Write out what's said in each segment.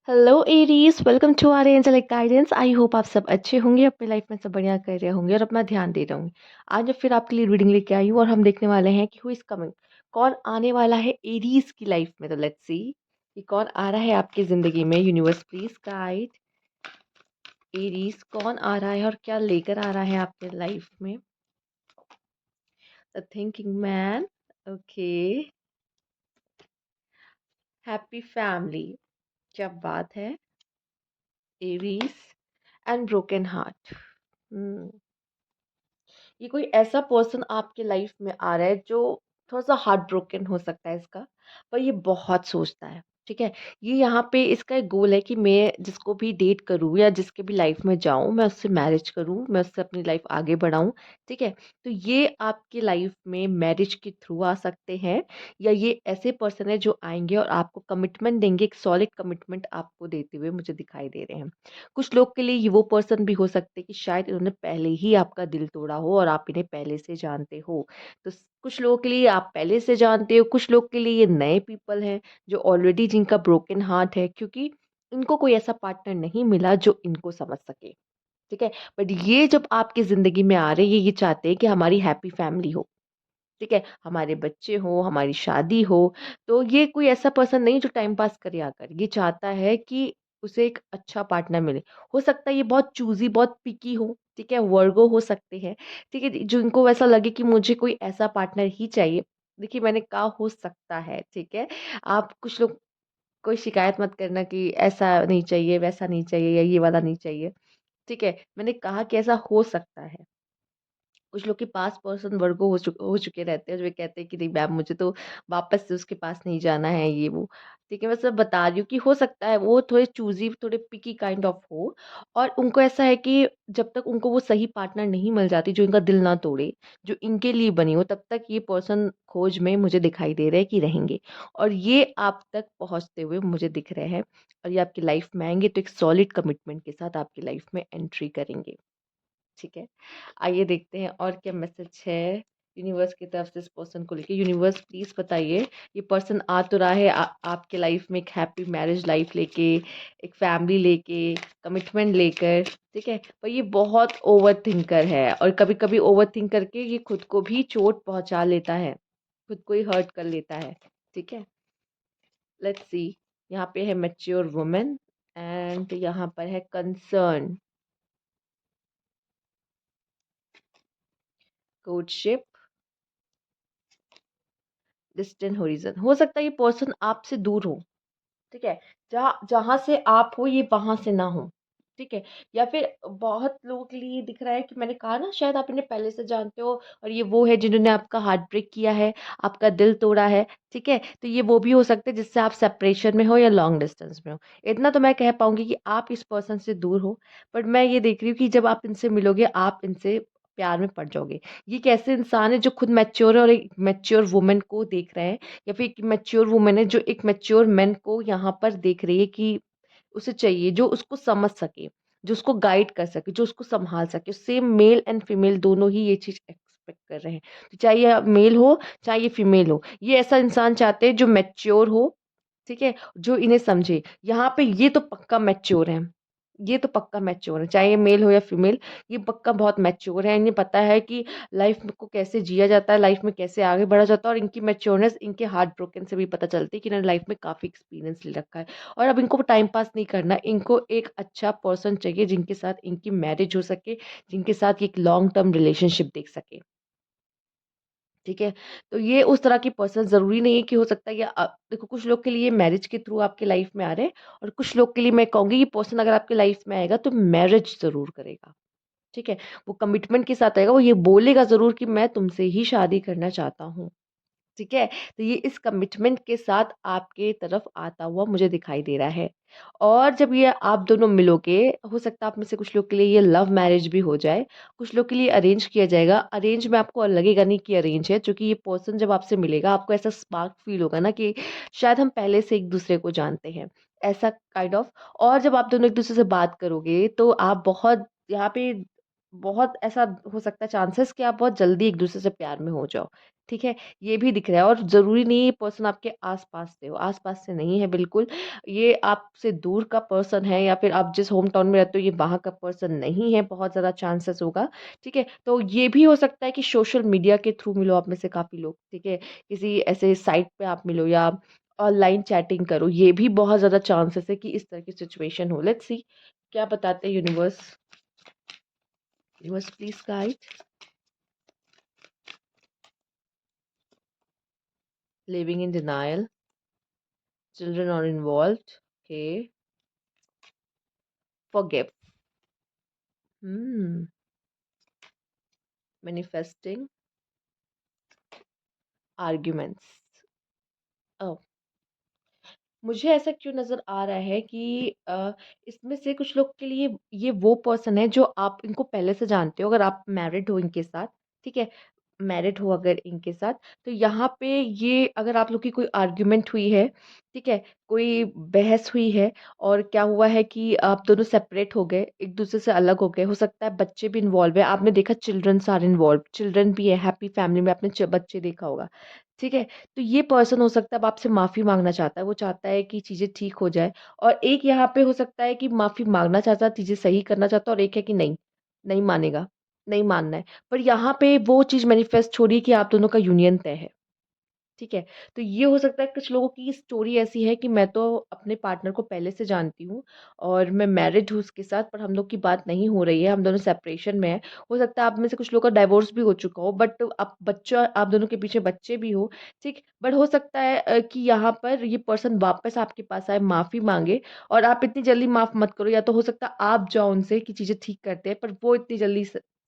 Hello Aries, welcome to our angelic guidance. I hope आप सब अच्छे होंगे, अपनी लाइफ में सब बढ़िया कर रहे होंगे और अपना ध्यान दे रहे होंगे। आज मैं फिर आपके लिए रीडिंग लेके आई हूँ और हम देखने वाले हैं कि हु इज कमिंग, कौन आने वाला है एरीज की लाइफ में। तो लेट्स सी कि कौन आ रहा है आपकी जिंदगी में। यूनिवर्स प्लीज गाइड एरीज, कौन आ रहा है और क्या लेकर आ रहा है आपके लाइफ में। The thinking man. Okay. Happy family, क्या बात है। Aries and broken heart. ये कोई ऐसा पर्सन आपके लाइफ में आ रहा है जो थोड़ा सा हार्ट ब्रोकन हो सकता है इसका, पर ये बहुत सोचता है। ठीक है। ये यहाँ पे इसका एक गोल है कि मैं जिसको भी डेट करूँ या जिसके भी लाइफ में जाऊँ, मैं उससे मैरिज करूँ, मैं उससे अपनी लाइफ आगे बढ़ाऊँ। ठीक है। तो ये आपकी लाइफ में मैरिज के थ्रू आ सकते हैं, या ये ऐसे पर्सन है जो आएंगे और आपको कमिटमेंट देंगे, एक सॉलिड कमिटमेंट आपको देते हुए मुझे दिखाई दे रहे हैं। कुछ लोग के लिए ये वो पर्सन भी हो सकते हैं कि शायद इन्होंने पहले ही आपका दिल तोड़ा हो और आप इन्हें पहले से जानते हो। तो कुछ लोगों के लिए आप पहले से जानते हो, कुछ लोग के लिए ये नए पीपल हैं जो ऑलरेडी जिनका ब्रोकन हार्ट है, क्योंकि इनको कोई ऐसा पार्टनर नहीं मिला जो इनको समझ सके। ठीक है। बट ये जब आपकी जिंदगी में आ रहे हैं, ये चाहते हैं कि हमारी हैप्पी फैमिली हो। ठीक है, हमारे बच्चे हो, हमारी शादी हो। तो ये कोई ऐसा पर्सन नहीं जो टाइम पास करे आकर, ये चाहता है कि उसे एक अच्छा पार्टनर मिले। हो सकता है ये बहुत चूजी, बहुत पिकी हो। ठीक है, वर्गो हो सकते हैं। ठीक है, जो इनको वैसा लगे कि मुझे कोई ऐसा पार्टनर ही चाहिए। देखिए, मैंने कहा हो सकता है। ठीक है। आप कुछ लोग, कोई शिकायत मत करना कि ऐसा नहीं चाहिए, वैसा नहीं चाहिए, या ये वाला नहीं चाहिए। ठीक है, मैंने कहा कि ऐसा हो सकता है। कुछ लोग के पास पर्सन वर्गो हो चुके रहते हैं, जो वे कहते हैं कि नहीं मैम, मुझे तो वापस से उसके पास नहीं जाना है, ये वो। ठीक है, मैं सब बता रही हूँ कि हो सकता है वो थोड़े चूजी, थोड़े पिकी काइंड ऑफ हो। और उनको ऐसा है कि जब तक उनको वो सही पार्टनर नहीं मिल जाती जो इनका दिल ना तोड़े, जो इनके लिए बनी हो, तब तक ये पर्सन खोज में मुझे दिखाई दे रहे हैं कि रहेंगे। और ये आप तक पहुंचते हुए मुझे दिख रहे हैं, और ये आपकी लाइफ में आएंगे तो एक सॉलिड कमिटमेंट के साथ आपकी लाइफ में एंट्री करेंगे। ठीक है। आइए देखते हैं और क्या मैसेज है यूनिवर्स की तरफ से इस पर्सन को लेके। यूनिवर्स प्लीज बताइए, ये पर्सन आ तो रहा है आपके लाइफ में एक हैप्पी मैरिज लाइफ लेके, एक फैमिली लेके, कमिटमेंट लेकर। ठीक है, पर ये बहुत ओवर थिंकर है और कभी कभी ओवर थिंक करके ये खुद को भी चोट पहुंचा लेता है, खुद को ही हर्ट कर लेता है। ठीक है। Let's see. यहाँ पे है मैच्योर वुमेन, एंड यहाँ पर है कंसर्न, कोर्टशिप, डिस्टेंट होरिजन। हो सकता है ये पर्सन आपसे दूर हो। ठीक है, जहाँ जहाँ से आप हो ये वहां से ना हो। ठीक है। या फिर बहुत लोगों के लिए दिख रहा है कि मैंने कहा ना, शायद आप इन्हें पहले से जानते हो और ये वो है जिन्होंने आपका हार्ट ब्रेक किया है, आपका दिल तोड़ा है। ठीक है, तो ये वो भी हो सकते हैं जिससे आप सेपरेशन में हो या लॉन्ग डिस्टेंस में हो। इतना तो मैं कह पाऊंगी कि आप इस पर्सन से दूर हो। बट मैं ये देख रही हूँ कि जब आप इनसे मिलोगे, आप इनसे प्यार में पड़ जाओगे। ये एक ऐसे इंसान है जो खुद मैच्योर है और एक मैच्योर वुमेन को देख रहे हैं, या फिर एक मैच्योर वुमेन है जो एक मैच्योर मैन को यहाँ पर देख रही है कि उसे चाहिए जो उसको समझ सके, जो उसको गाइड कर सके, जो उसको संभाल सके। सेम मेल एंड फीमेल दोनों ही ये चीज एक्सपेक्ट कर रहे हैं। तो चाहे ये मेल हो, चाहे ये फीमेल हो, ये ऐसा इंसान चाहते हैं जो मैच्योर हो। ठीक है, जो इन्हें समझे। यहाँ पे ये तो पक्का मैच्योर है, ये तो पक्का मैच्योर है, चाहे ये मेल हो या फीमेल। ये पक्का बहुत मैच्योर है, इन्हें पता है कि लाइफ को कैसे जिया जाता है, लाइफ में कैसे आगे बढ़ा जाता है। और इनकी मैच्योरनेस इनके हार्ट ब्रोकन से भी पता चलती है कि इन्होंने लाइफ में काफी एक्सपीरियंस ले रखा है। और अब इनको टाइम पास नहीं करना, इनको एक अच्छा पर्सन चाहिए जिनके साथ इनकी मैरिज हो सके, जिनके साथ ये एक लॉन्ग टर्म रिलेशनशिप देख सके। ठीक है। तो ये उस तरह की पर्सन जरूरी नहीं है कि, हो सकता है ये देखो, कुछ लोग के लिए मैरिज के थ्रू आपके लाइफ में आ रहे हैं, और कुछ लोग के लिए मैं कहूंगी ये पर्सन अगर आपके लाइफ में आएगा तो मैरिज जरूर करेगा। ठीक है, वो कमिटमेंट के साथ आएगा, वो ये बोलेगा जरूर कि मैं तुमसे ही शादी करना चाहता हूँ। ठीक है, तो ये इस कमिटमेंट के साथ आपके तरफ आता हुआ मुझे दिखाई दे रहा है। और जब ये आप दोनों मिलोगे, हो सकता है आप में से कुछ लोग के लिए ये लव मैरिज भी हो जाए, कुछ लोग के लिए अरेंज किया जाएगा। अरेंज में आपको लगेगा नहीं कि अरेंज है, क्योंकि ये पर्सन जब आपसे मिलेगा आपको ऐसा स्पार्क फील होगा ना कि शायद हम पहले से एक दूसरे को जानते हैं, ऐसा काइंड ऑफ। और जब आप दोनों एक दूसरे से बात करोगे तो आप बहुत यहाँ पे बहुत ऐसा हो सकता है चांसेस कि आप बहुत जल्दी एक-दूसरे से प्यार में हो जाओ, ठीक है? ये भी दिख रहा है और ज़रूरी नहीं है ये पर्सन आपके आस-पास से हो, आस-पास से नहीं है बिल्कुल। ये आपसे दूर का पर्सन है या फिर आप जिस होम टाउन में रहते हो ये वहाँ का पर्सन नहीं है, बहुत ज़्यादा चांसेस होगा, ठीक है? तो ये भी हो सकता है कि सोशल मीडिया के थ्रू मिलो आप में से काफ़ी लोग, ठीक है? किसी ऐसे साइट पे आप मिलो या ऑनलाइन चैटिंग करो, ये भी बहुत ज़्यादा चांसेस है कि इस तरह की सिचुएशन हो। लेट्स सी क्या बताते हैं universe? Universe please guide. Living in denial. Children are involved. Okay. Forgive. Hmm. Manifesting. Arguments. Oh. मुझे ऐसा क्यों नज़र आ रहा है कि इसमें से कुछ लोग के लिए ये वो पर्सन है जो आप इनको पहले से जानते हो, अगर आप मैरिड हो इनके साथ, ठीक है? मैरिड हो अगर इनके साथ, तो यहाँ पे ये अगर आप लोग की कोई आर्गुमेंट हुई है, ठीक है? कोई बहस हुई है और क्या हुआ है कि आप दोनों सेपरेट हो गए, एक-दूसरे से अलग हो गए, हो सकता है बच्चे भी इन्वॉल्व है, आपने देखा चिल्ड्रन्स आर इन्वॉल्व्ड, चिल्ड्रन भी है, हैप्पी फैमिली में आपने बच्चे देखा होगा, ठीक है? तो ये पर्सन हो सकता है अब आपसे माफ़ी माँगना चाहता है, वो चाहता है कि चीज़ें ठीक हो जाए और एक यहाँ पे हो सकता है कि माफ़ी माँगना चाहता है, चीज़ें सही करना चाहता है और एक है कि नहीं, नहीं मानेगा, नहीं मानना है। पर यहाँ पे वो चीज़ मैनिफेस्ट हो रही है कि आप दोनों का यूनियन तय है। ठीक है? तो ये हो सकता है कुछ लोगों की स्टोरी ऐसी है कि मैं तो अपने पार्टनर को पहले से जानती हूँ और मैं मैरिड हूँ उसके साथ पर हम लोग की बात नहीं हो रही है, हम दोनों सेपरेशन में हैं। हो सकता है आप में से कुछ लोगों का डाइवोर्स भी हो चुका हो बट आप बच्चा आप दोनों के पीछे बच्चे भी हो, ठीक? बट हो सकता है कि यहाँ पर ये पर्सन वापस आपके पास आए, माफ़ी माँगे और आप इतनी जल्दी माफ़ मत करो या तो हो सकता है आप जाओ उनसे कि चीज़ें ठीक करते हैं पर वो इतनी जल्दी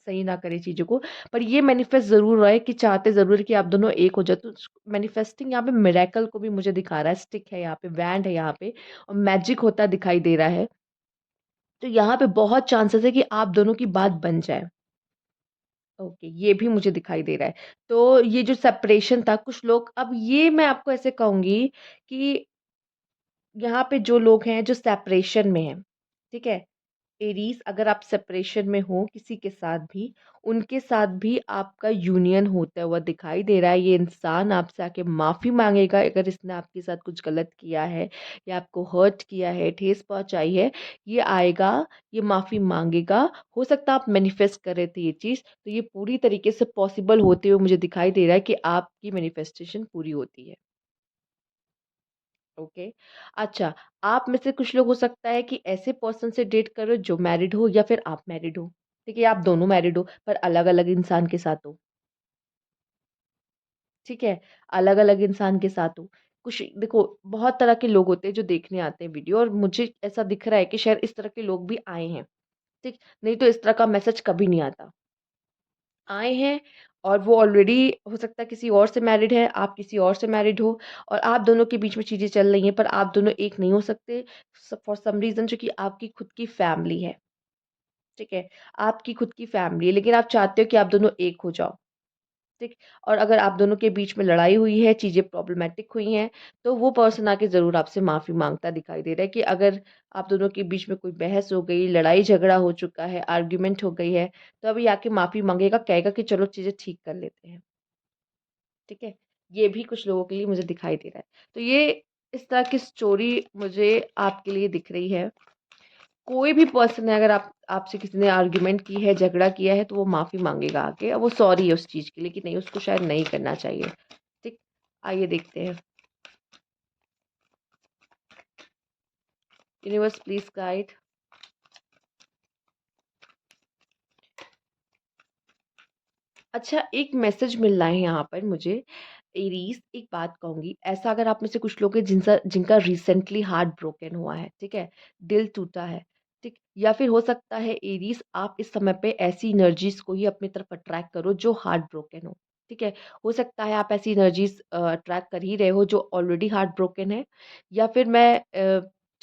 सही ना करे चीज़ों को। पर ये मैनिफेस्ट ज़रूर रहा है कि चाहते ज़रूर है कि आप दोनों एक हो जाओ। तो मैनिफेस्टिंग यहाँ पे मिरेकल को भी मुझे दिखा रहा है, स्टिक है यहाँ पे, बैंड है यहाँ पे और मैजिक होता दिखाई दे रहा है। तो यहाँ पे बहुत चांसेस है कि आप दोनों की बात बन जाए। ओके, ये भी मुझे दिखाई दे रहा है। तो ये जो सेपरेशन था कुछ लोग अब ये मैं आपको ऐसे कहूँगी कि यहाँ पे जो लोग हैं जो सेपरेशन में हैं, ठीक है? एरीज़ अगर आप सेपरेशन में हो किसी के साथ भी, उनके साथ भी आपका यूनियन होता हुआ दिखाई दे रहा है। ये इंसान आपसे आके माफ़ी माँगेगा अगर इसने आपके साथ कुछ गलत किया है या आपको हर्ट किया है, ठेस पहुँचाई है, ये आएगा, ये माफ़ी माँगेगा। हो सकता है आप मैनिफेस्ट कर रहे थे ये चीज़, तो ये पूरी तरीके से पॉसिबल होते हुए मुझे दिखाई दे रहा है कि आपकी मैनिफेस्टेशन पूरी होती है। ओके। अच्छा, आप में से कुछ लोग हो सकता है कि ऐसे पर्सन से डेट कर रहे हो जो मैरिड हो या फिर आप मैरिड हो। ठीक है, आप दोनों मैरिड हो पर अलग-अलग इंसान के साथ हो। ठीक है? अलग-अलग इंसान के साथ हो। कुछ देखो बहुत तरह के लोग होते हैं जो देखने आते हैं वीडियो और मुझे ऐसा दिख रहा है कि शायद इस तरह के लोग भी आए हैं। ठीक? नहीं तो इस तरह का मैसेज कभी नहीं आता। आए हैं और वो ऑलरेडी हो सकता है किसी और से मैरिड है, आप किसी और से मैरिड हो और आप दोनों के बीच में चीज़ें चल रही हैं, पर आप दोनों एक नहीं हो सकते फॉर सम रीज़न जो कि आपकी खुद की फैमिली है, ठीक है? आपकी खुद की फैमिली है, लेकिन आप चाहते हो कि आप दोनों एक हो जाओ, ठीक? और अगर आप दोनों के बीच में लड़ाई हुई है, चीज़ें प्रॉब्लमैटिक हुई हैं, तो वो पर्सन आके ज़रूर आपसे माफ़ी माँगता दिखाई दे रहा है कि अगर आप दोनों के बीच में कोई बहस हो गई, लड़ाई-झगड़ा हो चुका है, आर्गुमेंट हो गई है, तो अभी आके माफ़ी माँगेगा, कहेगा कि चलो चीज़ें ठीक कर लेते हैं। ठीक है? ये भी कुछ लोगों के लिए मुझे दिखाई दे रहा है। तो ये इस तरह की स्टोरी मुझे आपके लिए दिख रही है। कोई भी पर्सन है अगर आप आपसे किसी ने आर्गुमेंट की है, झगड़ा किया है तो वो माफ़ी माँगेगा आके और वो सॉरी है उस चीज़ के लिए कि नहीं उसको शायद नहीं करना चाहिए। ठीक? आइए देखते हैं। Universe please guide. अच्छा, एक मैसेज मिल रहा है यहाँ पर मुझे। एरीज़ एक बात कहूँगी, ऐसा अगर आप में से कुछ लोग हैं जिनसा जिनका रिसेंटली हार्ट ब्रोकन हुआ है, ठीक है? दिल टूटा है, ठीक? या फिर हो सकता है एरीज़ आप इस समय पे ऐसी एनर्जीज़ को ही अपनी तरफ अट्रैक्ट करो जो हार्ट ब्रोकन हो, ठीक है? हो सकता है आप ऐसी एनर्जीज़ अट्रैक्ट कर ही रहे हो जो ऑलरेडी हार्ट ब्रोकन है या फिर मैं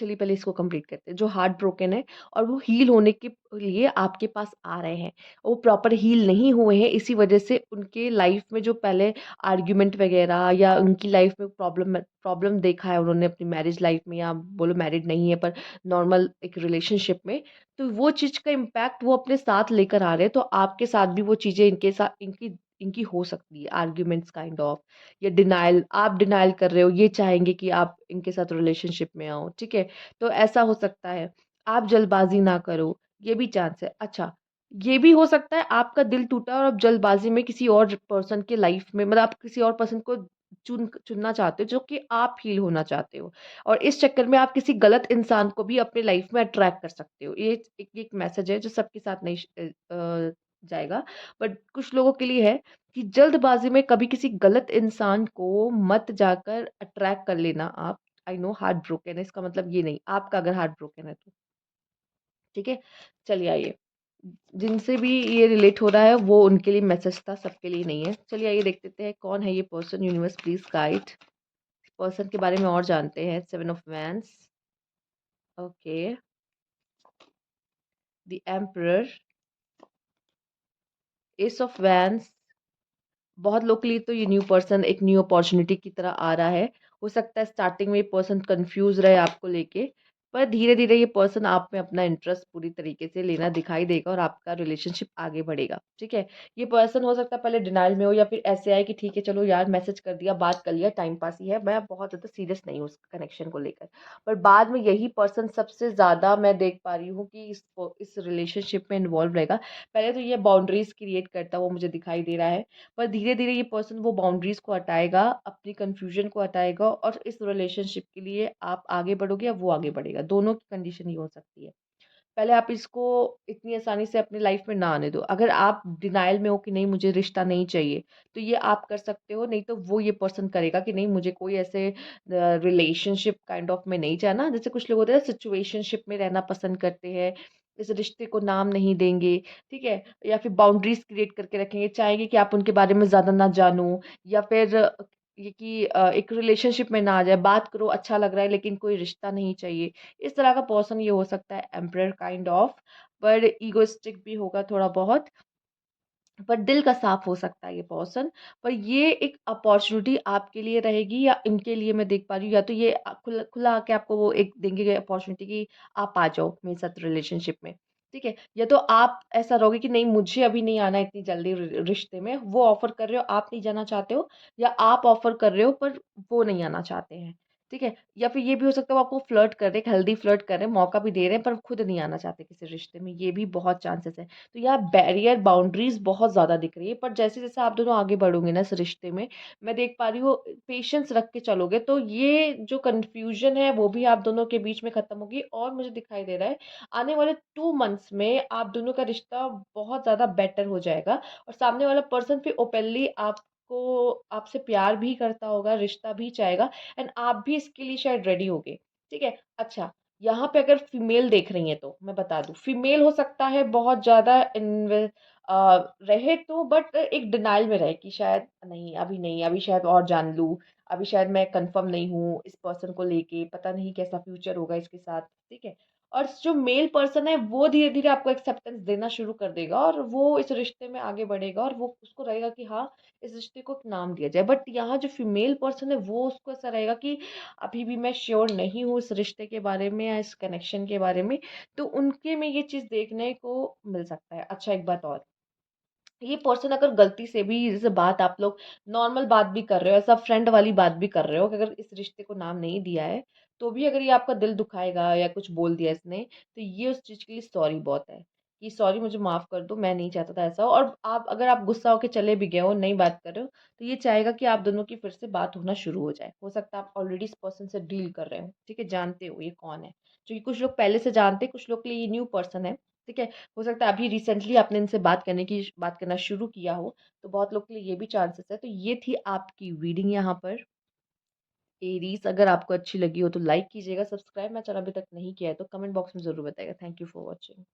चलिए पहले इसको कंप्लीट करते हैं। जो हार्ट ब्रोकन है और वो हील होने के लिए आपके पास आ रहे हैं, वो प्रॉपर हील नहीं हुए हैं, इसी वजह से उनके लाइफ में जो पहले आर्ग्यूमेंट वगैरह या उनकी लाइफ में प्रॉब्लम प्रॉब्लम देखा है उन्होंने अपनी मैरिज लाइफ में, या बोलो मैरिड नहीं है पर नॉर्मल एक रिलेशनशिप में, तो वो चीज़ का इम्पैक्ट वो अपने साथ लेकर आ रहे हैं। तो आपके साथ भी वो चीज़ें इनके साथ इनकी इनकी हो सकती है, आर्ग्यूमेंट्स काइंड ऑफ, या डिनायल, आप डिनायल कर रहे हो, ये चाहेंगे कि आप इनके साथ रिलेशनशिप में आओ, ठीक है? तो ऐसा हो सकता है। आप जल्दबाज़ी ना करो, ये भी चांस है। अच्छा, ये भी हो सकता है आपका दिल टूटा और आप जल्दबाज़ी में किसी और पर्सन के लाइफ में, मतलब आप किसी और पर्सन को चुनना चाहते हो जो कि आप हील होना चाहते हो, और इस चक्कर में आप किसी गलत इंसान को भी अपने लाइफ में अट्रैक्ट कर सकते हो। ये एक मैसेज है जो सबके साथ नहीं जाएगा, बट कुछ लोगों के लिए है कि जल्दबाज़ी में कभी किसी गलत इंसान को मत जाकर अट्रैक्ट कर लेना आप। आई नो हार्ट ब्रोकन है, इसका मतलब ये नहीं, आपका अगर हार्ट ब्रोकन है तो, ठीक है? चलिए आइए, जिनसे भी ये रिलेट हो रहा है वो उनके लिए मैसेज था, सबके लिए नहीं है। चलिए आइए देख लेते हैं कौन है ये person, universe please guide. Person के बारे में और जानते हैं। 7 of wands, okay, the emperor, S of wands. बहुत लोग के लिए तो ये न्यू पर्सन एक न्यू अपॉर्चुनिटी की तरह आ रहा है। हो सकता है स्टार्टिंग में ये पर्सन कन्फ्यूज़ रहे आपको लेके, पर धीरे-धीरे ये पर्सन आप में अपना इंटरेस्ट पूरी तरीके से लेना दिखाई देगा और आपका रिलेशनशिप आगे बढ़ेगा, ठीक है? ये पर्सन हो सकता है पहले डिनायल में हो, या फिर ऐसे आए कि ठीक है चलो यार मैसेज कर दिया, बात कर लिया, टाइम पास ही है, मैं बहुत ज़्यादा सीरियस नहीं हूँ उस कनेक्शन को लेकर। पर बाद में यही पर्सन सबसे ज़्यादा मैं देख पा रही हूँ कि इस रिलेशनशिप में इन्वॉल्व रहेगा। पहले तो ये बाउंड्रीज़ क्रिएट करता हुआ मुझे दिखाई दे रहा है, पर धीरे-धीरे ये पर्सन वो बाउंड्रीज़ को हटाएगा, अपनी कन्फ्यूज़न को हटाएगा, और इस रिलेशनशिप के लिए आप आगे बढ़ोगे या वो आगे बढ़ेगा, दोनों की कंडीशन ये हो सकती है। पहले आप इसको इतनी आसानी से अपनी लाइफ़ में ना आने दो। अगर आप डिनायल में हो कि नहीं मुझे रिश्ता नहीं चाहिए, तो ये आप कर सकते हो, नहीं तो वो ये पर्सन करेगा कि नहीं मुझे कोई ऐसे रिलेशनशिप काइंड ऑफ में नहीं जाना। जैसे कुछ लोग होते हैं सिचुएशनशिप में रहना पसंद करते हैं, इस रिश्ते को नाम नहीं देंगे, ठीक है? या फिर बाउंड्रीज़ क्रिएट करके रखेंगे, चाहेंगे कि आप उनके बारे में ज़्यादा ना जानो, या फिर ये कि एक रिलेशनशिप में ना आ जाए, बात करो अच्छा लग रहा है लेकिन कोई रिश्ता नहीं चाहिए। इस तरह का पर्सन ये हो सकता है, एम्परर काइंड ऑफ, पर ईगोइस्टिक भी होगा थोड़ा बहुत, पर दिल का साफ हो सकता है ये पर्सन। पर ये एक अपॉर्चुनिटी आपके लिए रहेगी, या इनके लिए मैं देख पा रही हूँ, या तो ये खुला खुला आके आपको वो एक देंगे अपॉर्चुनिटी कि आप आ जाओ मेरे साथ रिलेशनशिप में, ठीक है? या तो आप ऐसा रहोगे कि नहीं मुझे अभी नहीं आना इतनी जल्दी रिश्ते में, वो ऑफर कर रहे हो आप नहीं जाना चाहते हो, या आप ऑफर कर रहे हो पर वो नहीं आना चाहते हैं, ठीक है? या फिर ये भी हो सकता है वो आपको फ्लर्ट कर रहे हैं, एक हेल्दी फ्लर्ट कर रहे हैं, मौका भी दे रहे हैं, पर खुद नहीं आना चाहते किसी रिश्ते में, ये भी बहुत चांसेस है। तो यहाँ बैरियर बाउंड्रीज़ बहुत ज़्यादा दिख रही है, पर जैसे-जैसे आप दोनों आगे बढ़ोगे ना इस रिश्ते में, मैं देख पा रही हूँ पेशेंस रख के चलोगे तो ये जो कन्फ्यूज़न है वो भी आप दोनों के बीच में ख़त्म होगी, और मुझे दिखाई दे रहा है आने वाले 2 मंथ्स में आप दोनों का रिश्ता बहुत ज़्यादा बेटर हो जाएगा, और सामने वाला पर्सन फिर ओपनली आपको आपसे प्यार भी करता होगा, रिश्ता भी चाहेगा, एंड आप भी इसके लिए शायद रेडी होगे, ठीक है? अच्छा, यहाँ पे अगर फीमेल देख रही हैं तो मैं बता दूँ, फीमेल हो सकता है बहुत ज़्यादा रहे तो, बट एक डिनायल में रहे कि शायद नहीं, अभी शायद और जान लूँ, अभी शायद मैं कन्फर्म नहीं हूँ इस पर्सन को लेके, पता नहीं कैसा फ्यूचर होगा इसके साथ, ठीक है? और जो मेल पर्सन है वो धीरे-धीरे आपको एक्सेप्टेंस देना शुरू कर देगा, और वो इस रिश्ते में आगे बढ़ेगा, और वो उसको रहेगा कि हाँ, इस रिश्ते को एक नाम दिया जाए। बट यहाँ जो फीमेल पर्सन है वो उसको ऐसा रहेगा कि अभी भी मैं श्योर नहीं हूँ इस रिश्ते के बारे में या इस कनेक्शन के बारे में, तो उनके में ये चीज़ देखने को मिल सकता है। अच्छा, एक बात और, ये पर्सन अगर गलती से भी जैसे बात आप लोग नॉर्मल बात भी कर रहे हो, ऐसा फ्रेंड वाली बात भी कर रहे हो कि अगर इस रिश्ते को नाम नहीं दिया है, तो भी अगर ये आपका दिल दुखाएगा या कुछ बोल दिया इसने, तो ये उस चीज़ के लिए सॉरी बहुत है, कि सॉरी मुझे माफ़ कर दो, मैं नहीं चाहता था ऐसा हो। और आप अगर आप गुस्सा होके चले भी गए हो, नहीं बात कर रहे हो, तो ये चाहेगा कि आप दोनों की फिर से बात होना शुरू हो जाए। हो सकता है आप ऑलरेडी इस पर्सन से डील कर रहे हो, ठीक है? जानते हो ये कौन है। क्योंकि कुछ लोग पहले से जानते हैं, कुछ लोग के लिए ये न्यू पर्सन है, ठीक है? हो सकता है अभी रिसेंटली आपने इनसे बात करना शुरू किया हो, तो बहुत लोग के लिए ये भी चांसेस है। तो ये थी आपकी रीडिंग यहाँ पर। एरीज़, अगर आपको अच्छी लगी हो तो लाइक कीजिएगा, सब्सक्राइब मेरा चैनल अभी तक नहीं किया है तो कमेंट बॉक्स में ज़रूर बताइएगा। Thank you for watching.